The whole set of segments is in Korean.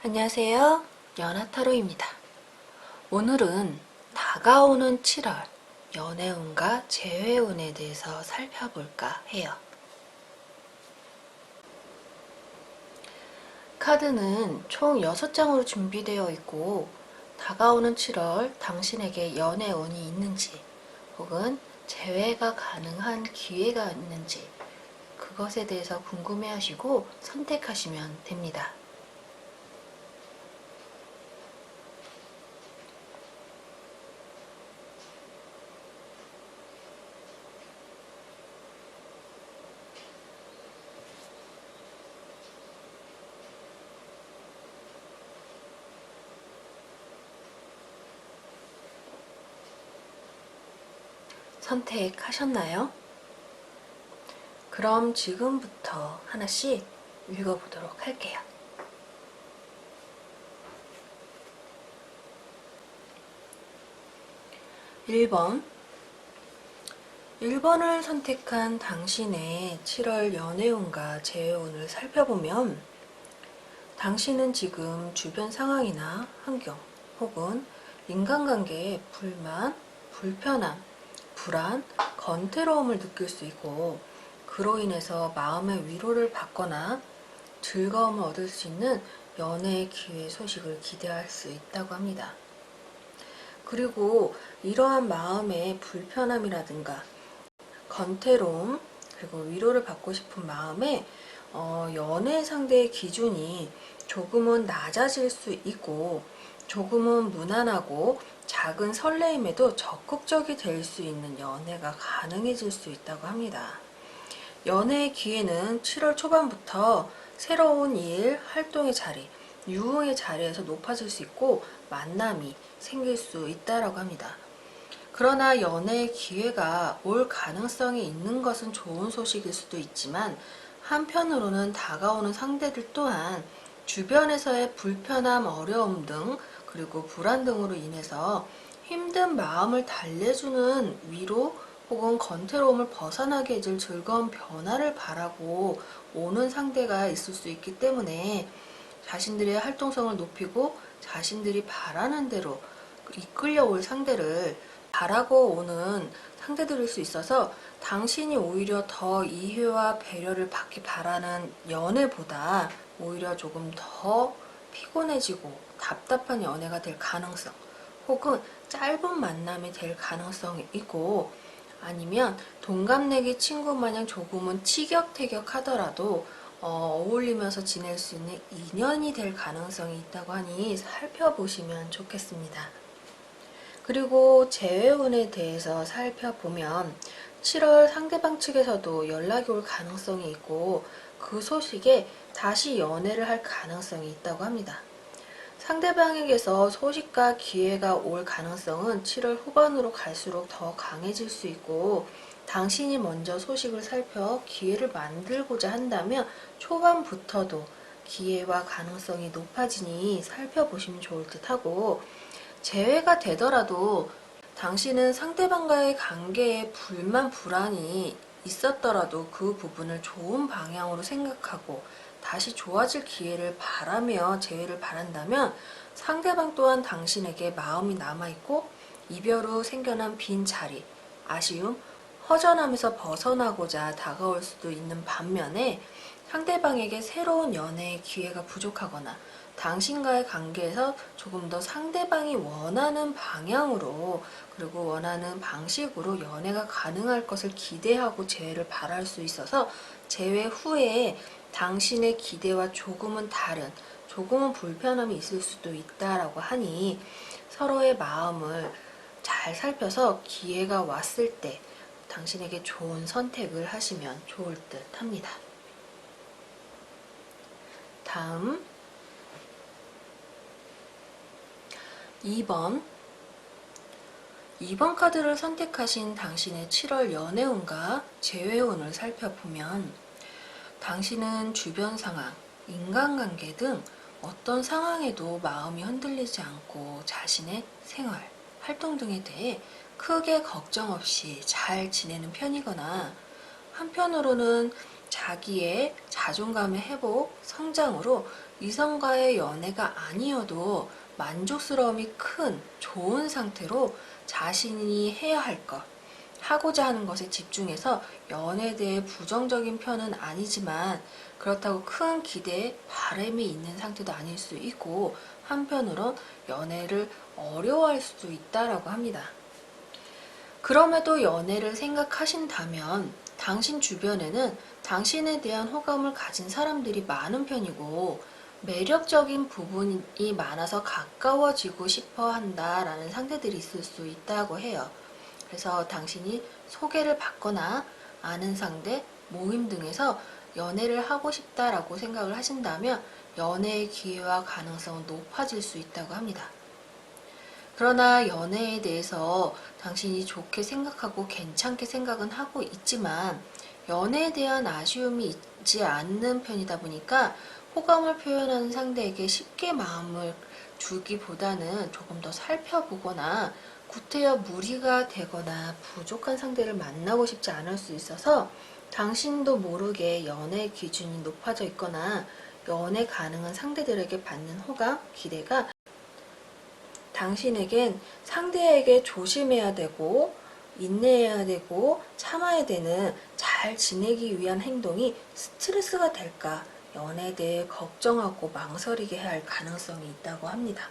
안녕하세요. 연하타로입니다. 오늘은 다가오는 7월 연애운과 재회운에 대해서 살펴볼까 해요. 카드는 총 6장으로 준비되어 있고 다가오는 7월 당신에게 연애운이 있는지 혹은 재회가 가능한 기회가 있는지 그것에 대해서 궁금해하시고 선택하시면 됩니다. 선택하셨나요? 그럼 지금부터 하나씩 읽어보도록 할게요. 1번 1번을 선택한 당신의 7월 연애운과 재회운을 살펴보면 당신은 지금 주변 상황이나 환경 혹은 인간관계에 불만, 불편함, 불안, 건태로움을 느낄 수 있고 그로 인해서 마음의 위로를 받거나 즐거움을 얻을 수 있는 연애의 기회 소식을 기대할 수 있다고 합니다. 그리고 이러한 마음의 불편함이라든가 건태로움 그리고 위로를 받고 싶은 마음에 연애 상대의 기준이 조금은 낮아질 수 있고 조금은 무난하고 작은 설레임에도 적극적이 될 수 있는 연애가 가능해질 수 있다고 합니다. 연애의 기회는 7월 초반부터 새로운 일, 활동의 자리, 유흥의 자리에서 높아질 수 있고 만남이 생길 수 있다고 합니다. 그러나 연애의 기회가 올 가능성이 있는 것은 좋은 소식일 수도 있지만 한편으로는 다가오는 상대들 또한 주변에서의 불편함, 어려움 등 그리고 불안 등으로 인해서 힘든 마음을 달래주는 위로 혹은 건태로움을 벗어나게 해줄 즐거운 변화를 바라고 오는 상대가 있을 수 있기 때문에 자신들의 활동성을 높이고 자신들이 바라는 대로 이끌려올 상대를 바라고 오는 상대들일 수 있어서 당신이 오히려 더 이해와 배려를 받기 바라는 연애보다 오히려 조금 더 피곤해지고 답답한 연애가 될 가능성 혹은 짧은 만남이 될 가능성이 있고 아니면 동갑내기 친구 마냥 조금은 티격태격 하더라도 어울리면서 지낼 수 있는 인연이 될 가능성이 있다고 하니 살펴보시면 좋겠습니다. 그리고 재회운에 대해서 살펴보면 7월 상대방 측에서도 연락이 올 가능성이 있고 그 소식에 다시 연애를 할 가능성이 있다고 합니다. 상대방에게서 소식과 기회가 올 가능성은 7월 후반으로 갈수록 더 강해질 수 있고 당신이 먼저 소식을 살펴 기회를 만들고자 한다면 초반부터도 기회와 가능성이 높아지니 살펴보시면 좋을 듯 하고 재회가 되더라도 당신은 상대방과의 관계에 불만, 불안이 있었더라도 그 부분을 좋은 방향으로 생각하고 다시 좋아질 기회를 바라며 재회를 바란다면 상대방 또한 당신에게 마음이 남아있고 이별 후 생겨난 빈자리, 아쉬움, 허전함에서 벗어나고자 다가올 수도 있는 반면에 상대방에게 새로운 연애의 기회가 부족하거나 당신과의 관계에서 조금 더 상대방이 원하는 방향으로 그리고 원하는 방식으로 연애가 가능할 것을 기대하고 재회를 바랄 수 있어서 재회 후에 당신의 기대와 조금은 다른 조금은 불편함이 있을 수도 있다라고 하니 서로의 마음을 잘 살펴서 기회가 왔을 때 당신에게 좋은 선택을 하시면 좋을 듯 합니다. 다음 2번 카드를 선택하신 당신의 7월 연애운과 재회운을 살펴보면 당신은 주변 상황, 인간관계 등 어떤 상황에도 마음이 흔들리지 않고 자신의 생활, 활동 등에 대해 크게 걱정 없이 잘 지내는 편이거나 한편으로는 자기의 자존감의 회복, 성장으로 이성과의 연애가 아니어도 만족스러움이 큰 좋은 상태로 자신이 해야 할 것, 하고자 하는 것에 집중해서 연애에 대해 부정적인 편은 아니지만 그렇다고 큰 기대, 바람이 있는 상태도 아닐 수 있고 한편으론 연애를 어려워할 수도 있다라고 합니다. 그럼에도 연애를 생각하신다면 당신 주변에는 당신에 대한 호감을 가진 사람들이 많은 편이고 매력적인 부분이 많아서 가까워지고 싶어 한다라는 상대들이 있을 수 있다고 해요. 그래서 당신이 소개를 받거나 아는 상대, 모임 등에서 연애를 하고 싶다라고 생각을 하신다면 연애의 기회와 가능성은 높아질 수 있다고 합니다. 그러나 연애에 대해서 당신이 좋게 생각하고 괜찮게 생각은 하고 있지만 연애에 대한 아쉬움이 있지 않는 편이다 보니까 호감을 표현하는 상대에게 쉽게 마음을 주기보다는 조금 더 살펴보거나 구태여 무리가 되거나 부족한 상대를 만나고 싶지 않을 수 있어서 당신도 모르게 연애 기준이 높아져 있거나 연애 가능한 상대들에게 받는 호감, 기대가 당신에겐 상대에게 조심해야 되고 인내해야 되고 참아야 되는 잘 지내기 위한 행동이 스트레스가 될까 연애에 대해 걱정하고 망설이게 할 가능성이 있다고 합니다.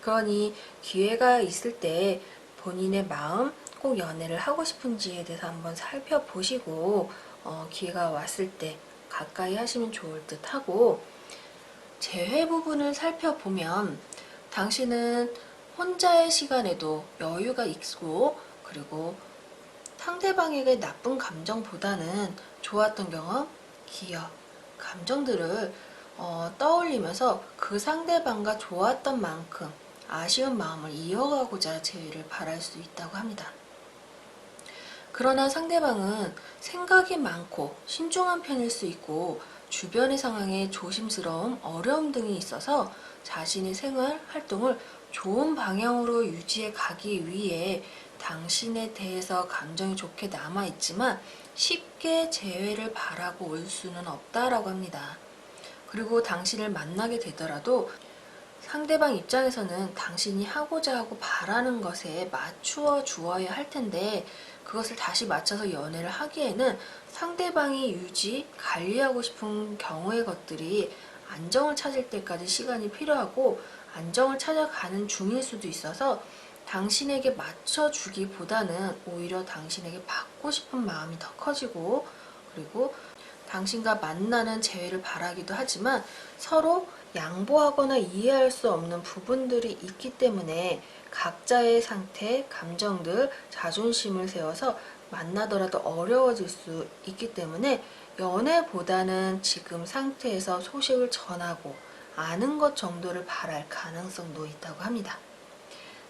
그러니 기회가 있을 때 본인의 마음 꼭 연애를 하고 싶은지에 대해서 한번 살펴보시고 기회가 왔을 때 가까이 하시면 좋을 듯 하고 재회 부분을 살펴보면 당신은 혼자의 시간에도 여유가 있고 그리고 상대방에게 나쁜 감정보다는 좋았던 경험, 기억, 감정들을 떠올리면서 그 상대방과 좋았던 만큼 아쉬운 마음을 이어가고자 재회를 바랄 수 있다고 합니다. 그러나 상대방은 생각이 많고 신중한 편일 수 있고 주변의 상황에 조심스러움, 어려움 등이 있어서 자신의 생활, 활동을 좋은 방향으로 유지해 가기 위해 당신에 대해서 감정이 좋게 남아있지만 쉽게 재회를 바라고 올 수는 없다라고 합니다. 그리고 당신을 만나게 되더라도 상대방 입장에서는 당신이 하고자 하고 바라는 것에 맞추어 주어야 할 텐데 그것을 다시 맞춰서 연애를 하기에는 상대방이 관리하고 싶은 경우의 것들이 안정을 찾을 때까지 시간이 필요하고 안정을 찾아가는 중일 수도 있어서 당신에게 맞춰주기보다는 오히려 당신에게 받고 싶은 마음이 더 커지고 그리고 당신과 만나는 재회를 바라기도 하지만 서로 양보하거나 이해할 수 없는 부분들이 있기 때문에 각자의 상태, 감정들, 자존심을 세워서 만나더라도 어려워질 수 있기 때문에 연애보다는 지금 상태에서 소식을 전하고 아는 것 정도를 바랄 가능성도 있다고 합니다.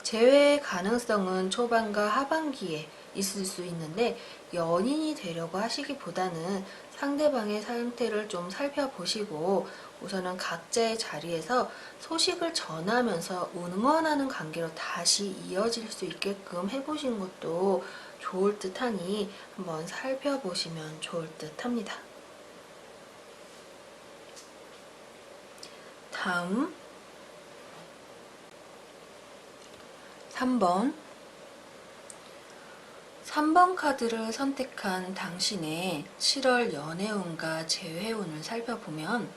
재회의 가능성은 초반과 하반기에 있을 수 있는데 연인이 되려고 하시기보다는 상대방의 상태를 좀 살펴보시고 우선은 각자의 자리에서 소식을 전하면서 응원하는 관계로 다시 이어질 수 있게끔 해보시는 것도 좋을 듯 하니 한번 살펴보시면 좋을 듯 합니다. 다음 3번 카드를 선택한 당신의 7월 연애운과 재회운을 살펴보면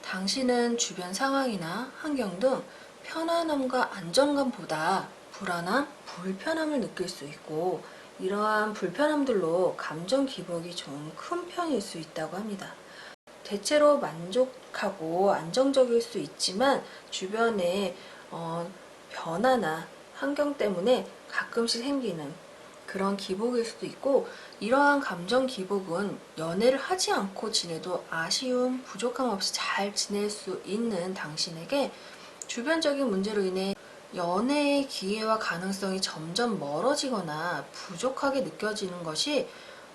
당신은 주변 상황이나 환경 등 편안함과 안정감보다 불안함, 불편함을 느낄 수 있고 이러한 불편함들로 감정 기복이 좀 큰 편일 수 있다고 합니다. 대체로 만족하고 안정적일 수 있지만 주변의 변화나 환경 때문에 가끔씩 생기는 그런 기복일 수도 있고 이러한 감정 기복은 연애를 하지 않고 지내도 아쉬움, 부족함 없이 잘 지낼 수 있는 당신에게 주변적인 문제로 인해 연애의 기회와 가능성이 점점 멀어지거나 부족하게 느껴지는 것이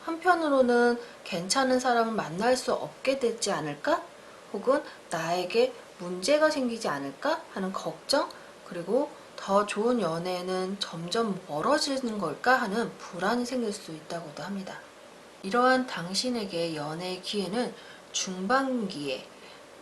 한편으로는 괜찮은 사람을 만날 수 없게 되지 않을까? 혹은 나에게 문제가 생기지 않을까? 하는 걱정, 그리고 더 좋은 연애는 점점 멀어지는 걸까 하는 불안이 생길 수 있다고도 합니다. 이러한 당신에게 연애의 기회는 중반기에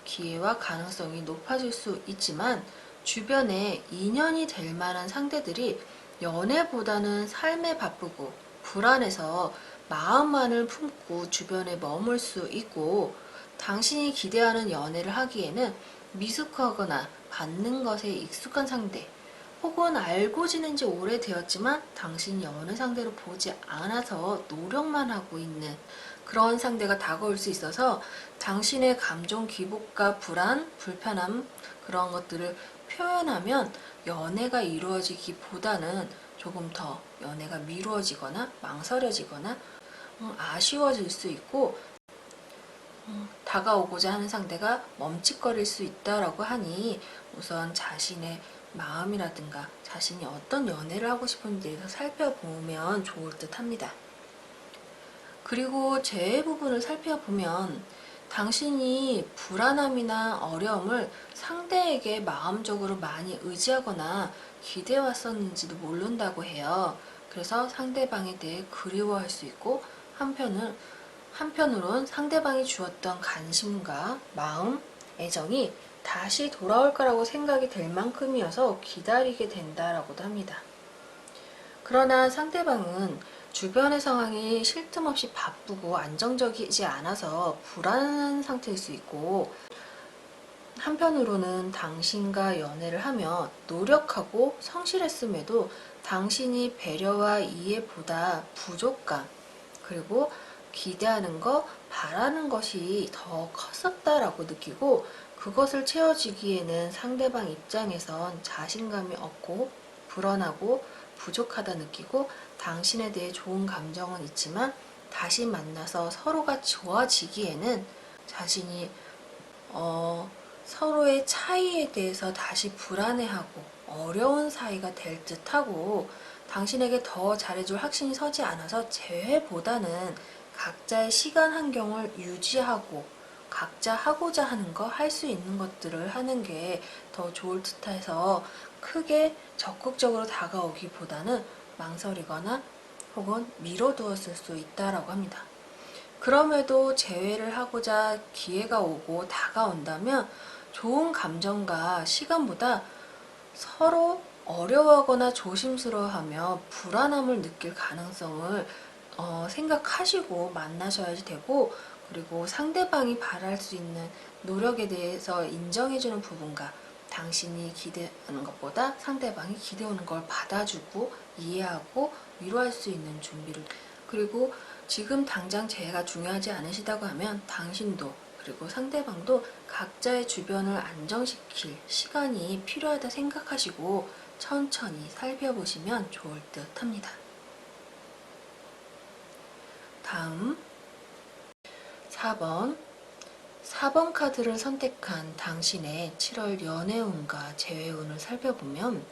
기회와 가능성이 높아질 수 있지만 주변에 인연이 될 만한 상대들이 연애보다는 삶에 바쁘고 불안해서 마음만을 품고 주변에 머물 수 있고 당신이 기대하는 연애를 하기에는 미숙하거나 받는 것에 익숙한 상대 혹은 알고 지낸 지 오래되었지만 당신이 어느 상대로 보지 않아서 노력만 하고 있는 그런 상대가 다가올 수 있어서 당신의 감정 기복과 불안, 불편함 그런 것들을 표현하면 연애가 이루어지기보다는 조금 더 연애가 미루어지거나 망설여지거나 아쉬워질 수 있고 다가오고자 하는 상대가 멈칫거릴 수 있다라고 하니 우선 자신의 마음이라든가 자신이 어떤 연애를 하고 싶은지에 대해서 살펴보면 좋을 듯 합니다. 그리고 제외 부분을 살펴보면 당신이 불안함이나 어려움을 상대에게 마음적으로 많이 의지하거나 기대왔었는지도 모른다고 해요. 그래서 상대방에 대해 그리워할 수 있고 한편으론 상대방이 주었던 관심과 마음, 애정이 다시 돌아올 거라고 생각이 될 만큼이어서 기다리게 된다라고도 합니다. 그러나 상대방은 주변의 상황이 쉴 틈 없이 바쁘고 안정적이지 않아서 불안한 상태일 수 있고 한편으로는 당신과 연애를 하며 노력하고 성실했음에도 당신이 배려와 이해보다 부족감 그리고 기대하는 거, 바라는 것이 더 컸었다라고 느끼고 그것을 채워주기에는 상대방 입장에선 자신감이 없고 불안하고 부족하다 느끼고 당신에 대해 좋은 감정은 있지만 다시 만나서 서로가 좋아지기에는 자신이 서로의 차이에 대해서 다시 불안해하고 어려운 사이가 될 듯하고 당신에게 더 잘해줄 확신이 서지 않아서 재회보다는 각자의 시간 환경을 유지하고 각자 하고자 하는 거, 할 수 있는 것들을 하는 게 더 좋을 듯해서 크게 적극적으로 다가오기보다는 망설이거나 혹은 미뤄두었을 수 있다라고 합니다. 그럼에도 재회를 하고자 기회가 오고 다가온다면 좋은 감정과 시간보다 서로 어려워하거나 조심스러워하며 불안함을 느낄 가능성을 생각하시고 만나셔야 되고 그리고 상대방이 바랄 수 있는 노력에 대해서 인정해주는 부분과 당신이 기대하는 것보다 상대방이 기대오는 걸 받아주고 이해하고 위로할 수 있는 준비를 그리고 지금 당장 재회가 중요하지 않으시다고 하면 당신도 그리고 상대방도 각자의 주변을 안정시킬 시간이 필요하다 생각하시고 천천히 살펴보시면 좋을 듯 합니다. 다음 4번 카드를 선택한 당신의 7월 연애운과 재회운을 살펴보면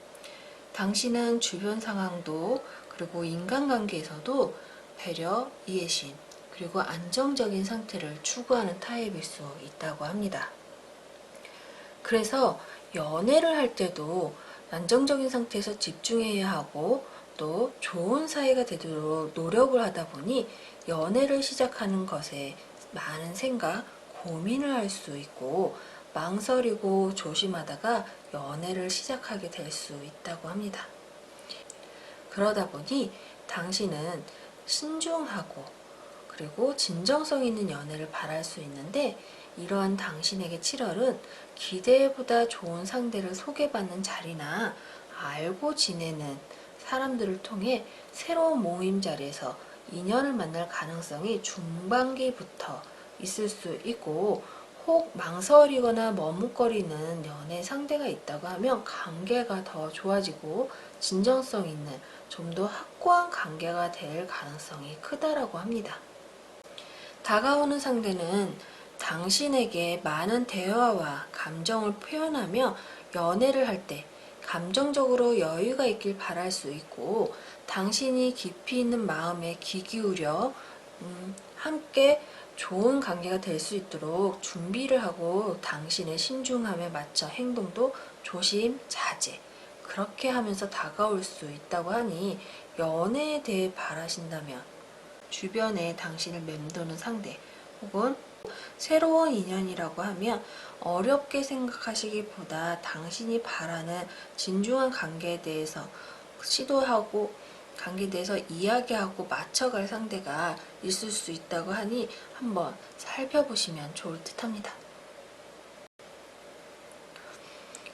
당신은 주변 상황도 그리고 인간관계에서도 배려, 이해심, 그리고 안정적인 상태를 추구하는 타입일 수 있다고 합니다. 그래서 연애를 할 때도 안정적인 상태에서 집중해야 하고 또 좋은 사이가 되도록 노력을 하다 보니 연애를 시작하는 것에 많은 생각, 고민을 할 수 있고 망설이고 조심하다가 연애를 시작하게 될 수 있다고 합니다. 그러다 보니 당신은 신중하고 그리고 진정성 있는 연애를 바랄 수 있는데 이러한 당신에게 7월은 기대보다 좋은 상대를 소개받는 자리나 알고 지내는 사람들을 통해 새로운 모임 자리에서 인연을 만날 가능성이 중반기부터 있을 수 있고 혹 망설이거나 머뭇거리는 연애 상대가 있다고 하면 관계가 더 좋아지고 진정성 있는 좀 더 확고한 관계가 될 가능성이 크다라고 합니다. 다가오는 상대는 당신에게 많은 대화와 감정을 표현하며 연애를 할 때 감정적으로 여유가 있길 바랄 수 있고 당신이 깊이 있는 마음에 귀 기울여 함께 좋은 관계가 될 수 있도록 준비를 하고 당신의 신중함에 맞춰 행동도 조심, 자제 그렇게 하면서 다가올 수 있다고 하니 연애에 대해 바라신다면 주변에 당신을 맴도는 상대 혹은 새로운 인연이라고 하면 어렵게 생각하시기보다 당신이 바라는 진중한 관계에 대해서 시도하고 관계에 대해서 이야기하고 맞춰갈 상대가 있을 수 있다고 하니 한번 살펴보시면 좋을 듯 합니다.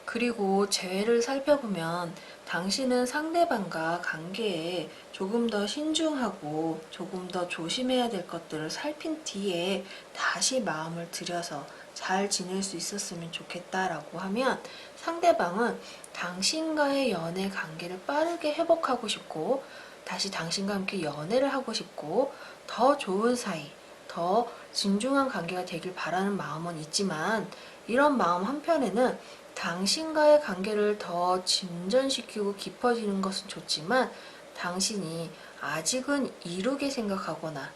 그리고 재회를 살펴보면 당신은 상대방과 관계에 조금 더 신중하고 조금 더 조심해야 될 것들을 살핀 뒤에 다시 마음을 들여서 잘 지낼 수 있었으면 좋겠다라고 하면 상대방은 당신과의 연애 관계를 빠르게 회복하고 싶고 다시 당신과 함께 연애를 하고 싶고 더 좋은 사이, 더 진중한 관계가 되길 바라는 마음은 있지만 이런 마음 한편에는 당신과의 관계를 더 진전시키고 깊어지는 것은 좋지만 당신이 아직은 이루게 생각하거나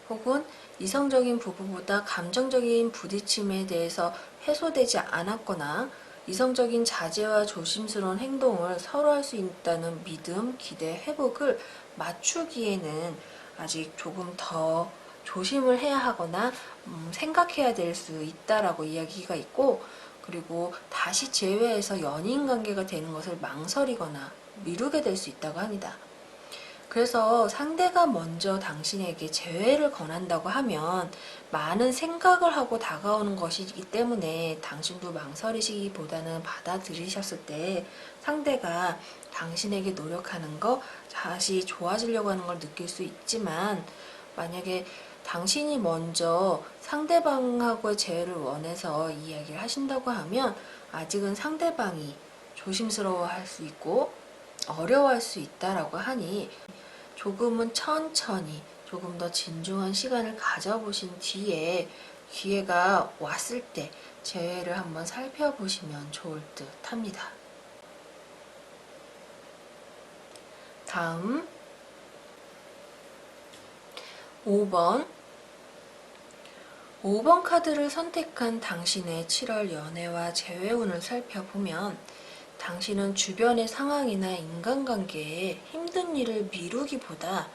혹은 이성적인 부부보다 감정적인 부딪힘에 대해서 해소되지 않았거나 이성적인 자제와 조심스러운 행동을 서로 할 수 있다는 믿음, 기대, 회복을 맞추기에는 아직 조금 더 조심을 해야 하거나 생각해야 될 수 있다라고 이야기가 있고 그리고 다시 재회해서 연인 관계가 되는 것을 망설이거나 미루게 될 수 있다고 합니다. 그래서 상대가 먼저 당신에게 재회를 권한다고 하면 많은 생각을 하고 다가오는 것이기 때문에 당신도 망설이시기보다는 받아들이셨을 때 상대가 당신에게 노력하는 거, 다시 좋아지려고 하는 걸 느낄 수 있지만 만약에 당신이 먼저 상대방하고의 재회를 원해서 이야기를 하신다고 하면 아직은 상대방이 조심스러워할 수 있고 어려워할 수 있다라고 하니 조금은 천천히 조금 더 진중한 시간을 가져보신 뒤에 기회가 왔을 때 재회를 한번 살펴보시면 좋을 듯 합니다. 다음 5번 카드를 선택한 당신의 7월 연애와 재회운을 살펴보면 당신은 주변의 상황이나 인간관계에 힘든 일을 미루기보다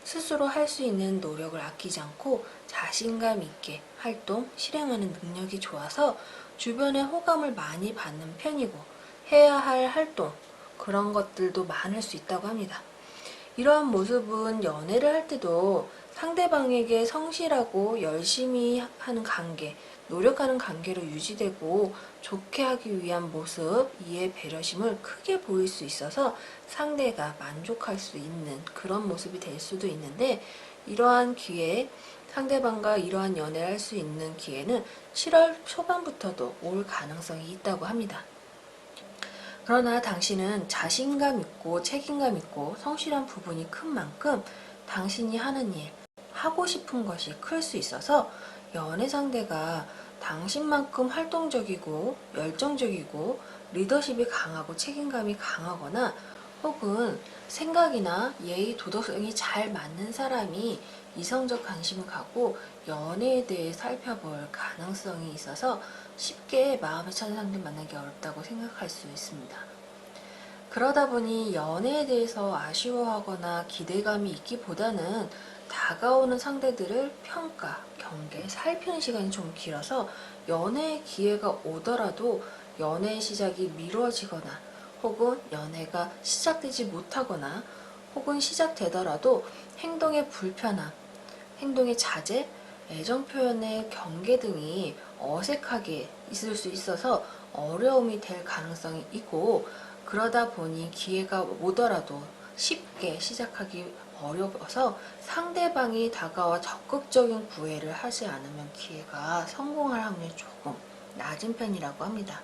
스스로 할 수 있는 노력을 아끼지 않고 자신감 있게 활동, 실행하는 능력이 좋아서 주변의 호감을 많이 받는 편이고 해야 할 활동, 그런 것들도 많을 수 있다고 합니다. 이러한 모습은 연애를 할 때도 상대방에게 성실하고 열심히 하는 관계, 노력하는 관계로 유지되고 좋게 하기 위한 모습, 이해, 배려심을 크게 보일 수 있어서 상대가 만족할 수 있는 그런 모습이 될 수도 있는데 이러한 기회에 상대방과 이러한 연애를 할 수 있는 기회는 7월 초반부터도 올 가능성이 있다고 합니다. 그러나 당신은 자신감 있고 책임감 있고 성실한 부분이 큰 만큼 당신이 하는 일, 하고 싶은 것이 클 수 있어서 연애 상대가 당신만큼 활동적이고 열정적이고 리더십이 강하고 책임감이 강하거나 혹은 생각이나 예의, 도덕성이 잘 맞는 사람이 이성적 관심을 갖고 연애에 대해 살펴볼 가능성이 있어서 쉽게 마음에 차는 상대 만나기 어렵다고 생각할 수 있습니다. 그러다 보니 연애에 대해서 아쉬워하거나 기대감이 있기보다는 다가오는 상대들을 평가, 경계, 살피는 시간이 좀 길어서 연애의 기회가 오더라도 연애의 시작이 미뤄지거나 혹은 연애가 시작되지 못하거나 혹은 시작되더라도 행동의 불편함, 행동의 자제, 애정 표현의 경계 등이 어색하게 있을 수 있어서 어려움이 될 가능성이 있고 그러다 보니 기회가 오더라도 쉽게 시작하기 어려워서 상대방이 다가와 적극적인 구애를 하지 않으면 기회가 성공할 확률이 조금 낮은 편이라고 합니다.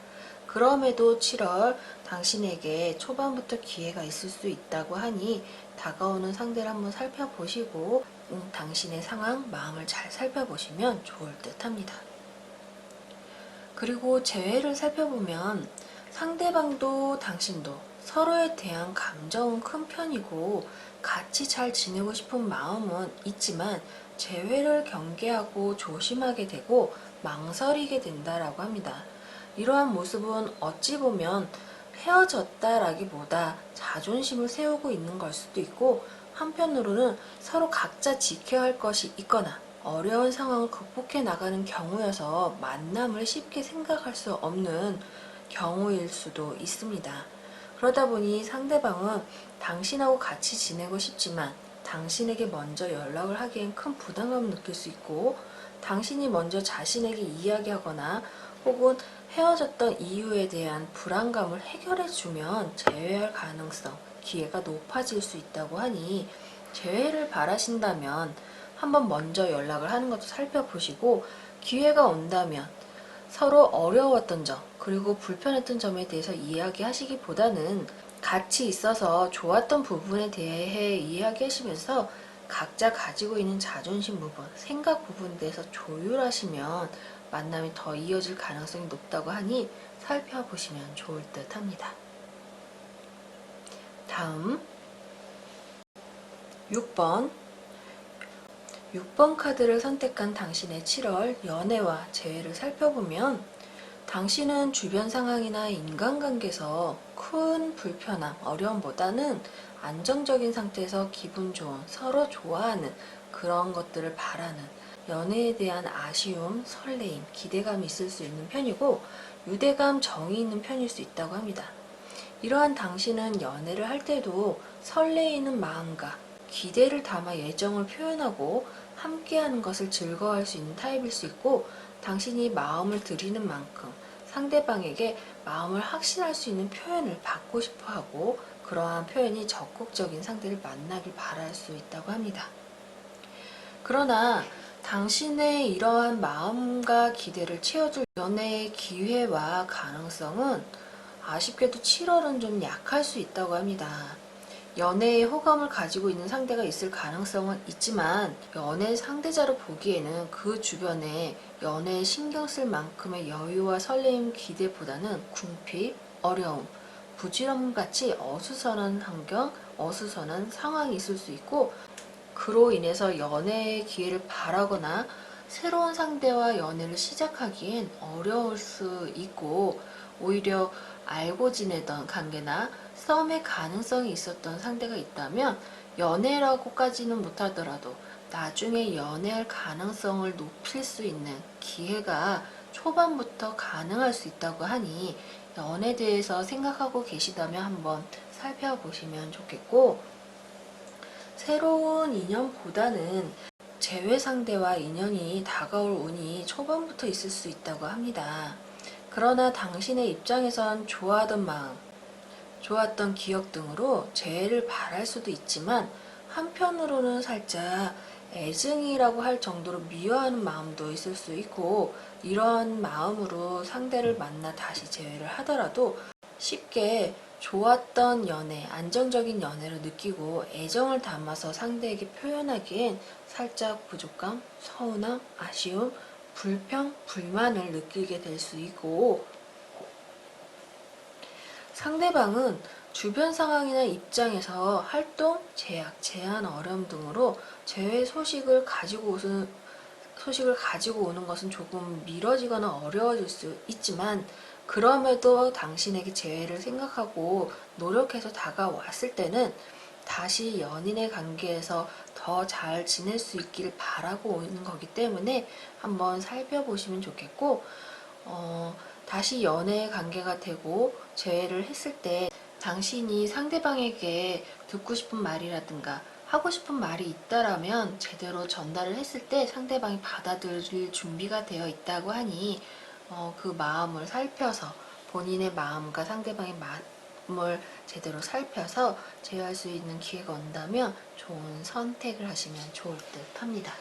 그럼에도 7월 당신에게 초반부터 기회가 있을 수 있다고 하니 다가오는 상대를 한번 살펴보시고 당신의 상황, 마음을 잘 살펴보시면 좋을 듯 합니다. 그리고 재회를 살펴보면 상대방도 당신도 서로에 대한 감정은 큰 편이고 같이 잘 지내고 싶은 마음은 있지만 재회를 경계하고 조심하게 되고 망설이게 된다라고 합니다. 이러한 모습은 어찌 보면 헤어졌다라기보다 자존심을 세우고 있는 걸 수도 있고 한편으로는 서로 각자 지켜야 할 것이 있거나 어려운 상황을 극복해 나가는 경우여서 만남을 쉽게 생각할 수 없는 경우일 수도 있습니다. 그러다 보니 상대방은 당신하고 같이 지내고 싶지만 당신에게 먼저 연락을 하기엔 큰 부담감을 느낄 수 있고, 당신이 먼저 자신에게 이야기하거나 혹은 헤어졌던 이유에 대한 불안감을 해결해주면 재회할 가능성, 기회가 높아질 수 있다고 하니, 재회를 바라신다면 한번 먼저 연락을 하는 것도 살펴보시고, 기회가 온다면 서로 어려웠던 점 그리고 불편했던 점에 대해서 이야기하시기보다는 같이 있어서 좋았던 부분에 대해 이야기하시면서 각자 가지고 있는 자존심 부분, 생각 부분에 대해서 조율하시면 만남이 더 이어질 가능성이 높다고 하니 살펴보시면 좋을 듯 합니다. 다음 6번 카드를 선택한 당신의 7월 연애와 재회를 살펴보면, 당신은 주변 상황이나 인간관계에서 큰 불편함, 어려움보다는 안정적인 상태에서 기분 좋은, 서로 좋아하는 그런 것들을 바라는, 연애에 대한 아쉬움, 설레임, 기대감이 있을 수 있는 편이고, 유대감, 정이 있는 편일 수 있다고 합니다. 이러한 당신은 연애를 할 때도 설레이는 마음과 기대를 담아 예정을 표현하고 함께하는 것을 즐거워할 수 있는 타입일 수 있고, 당신이 마음을 들이는 만큼 상대방에게 마음을 확신할 수 있는 표현을 받고 싶어 하고, 그러한 표현이 적극적인 상대를 만나길 바랄 수 있다고 합니다. 그러나 당신의 이러한 마음과 기대를 채워줄 연애의 기회와 가능성은 아쉽게도 7월은 좀 약할 수 있다고 합니다. 연애에 호감을 가지고 있는 상대가 있을 가능성은 있지만, 연애 상대자로 보기에는 그 주변에 연애에 신경 쓸 만큼의 여유와 설레임, 기대보다는 궁핍, 어려움, 부질없음 같이 어수선한 환경, 어수선한 상황이 있을 수 있고, 그로 인해서 연애의 기회를 바라거나 새로운 상대와 연애를 시작하기엔 어려울 수 있고, 오히려 알고 지내던 관계나 썸의 가능성이 있었던 상대가 있다면 연애라고까지는 못하더라도 나중에 연애할 가능성을 높일 수 있는 기회가 초반부터 가능할 수 있다고 하니, 연애에 대해서 생각하고 계시다면 한번 살펴보시면 좋겠고, 새로운 인연보다는 재회 상대와 인연이 다가올 운이 초반부터 있을 수 있다고 합니다. 그러나 당신의 입장에선 좋아하던 마음, 좋았던 기억 등으로 재회를 바랄 수도 있지만, 한편으로는 살짝 애증이라고 할 정도로 미워하는 마음도 있을 수 있고, 이러한 마음으로 상대를 만나 다시 재회를 하더라도 쉽게 좋았던 연애, 안정적인 연애로 느끼고 애정을 담아서 상대에게 표현하기엔 살짝 부족감, 서운함, 아쉬움, 불평, 불만을 느끼게 될 수 있고, 상대방은 주변 상황이나 입장에서 활동, 제약, 제한, 어려움 등으로 재회 소식을 가지고 오는 것은 조금 미뤄지거나 어려워질 수 있지만, 그럼에도 당신에게 재회를 생각하고 노력해서 다가왔을 때는 다시 연인의 관계에서 더 잘 지낼 수 있기를 바라고 오는 거기 때문에 한번 살펴보시면 좋겠고, 다시 연애 관계가 되고 재회를 했을 때 당신이 상대방에게 듣고 싶은 말이라든가 하고 싶은 말이 있다라면 제대로 전달을 했을 때 상대방이 받아들일 준비가 되어 있다고 하니, 그 마음을 살펴서 본인의 마음과 상대방의 마음을 제대로 살펴서 제어할 수 있는 기회가 온다면 좋은 선택을 하시면 좋을 듯 합니다.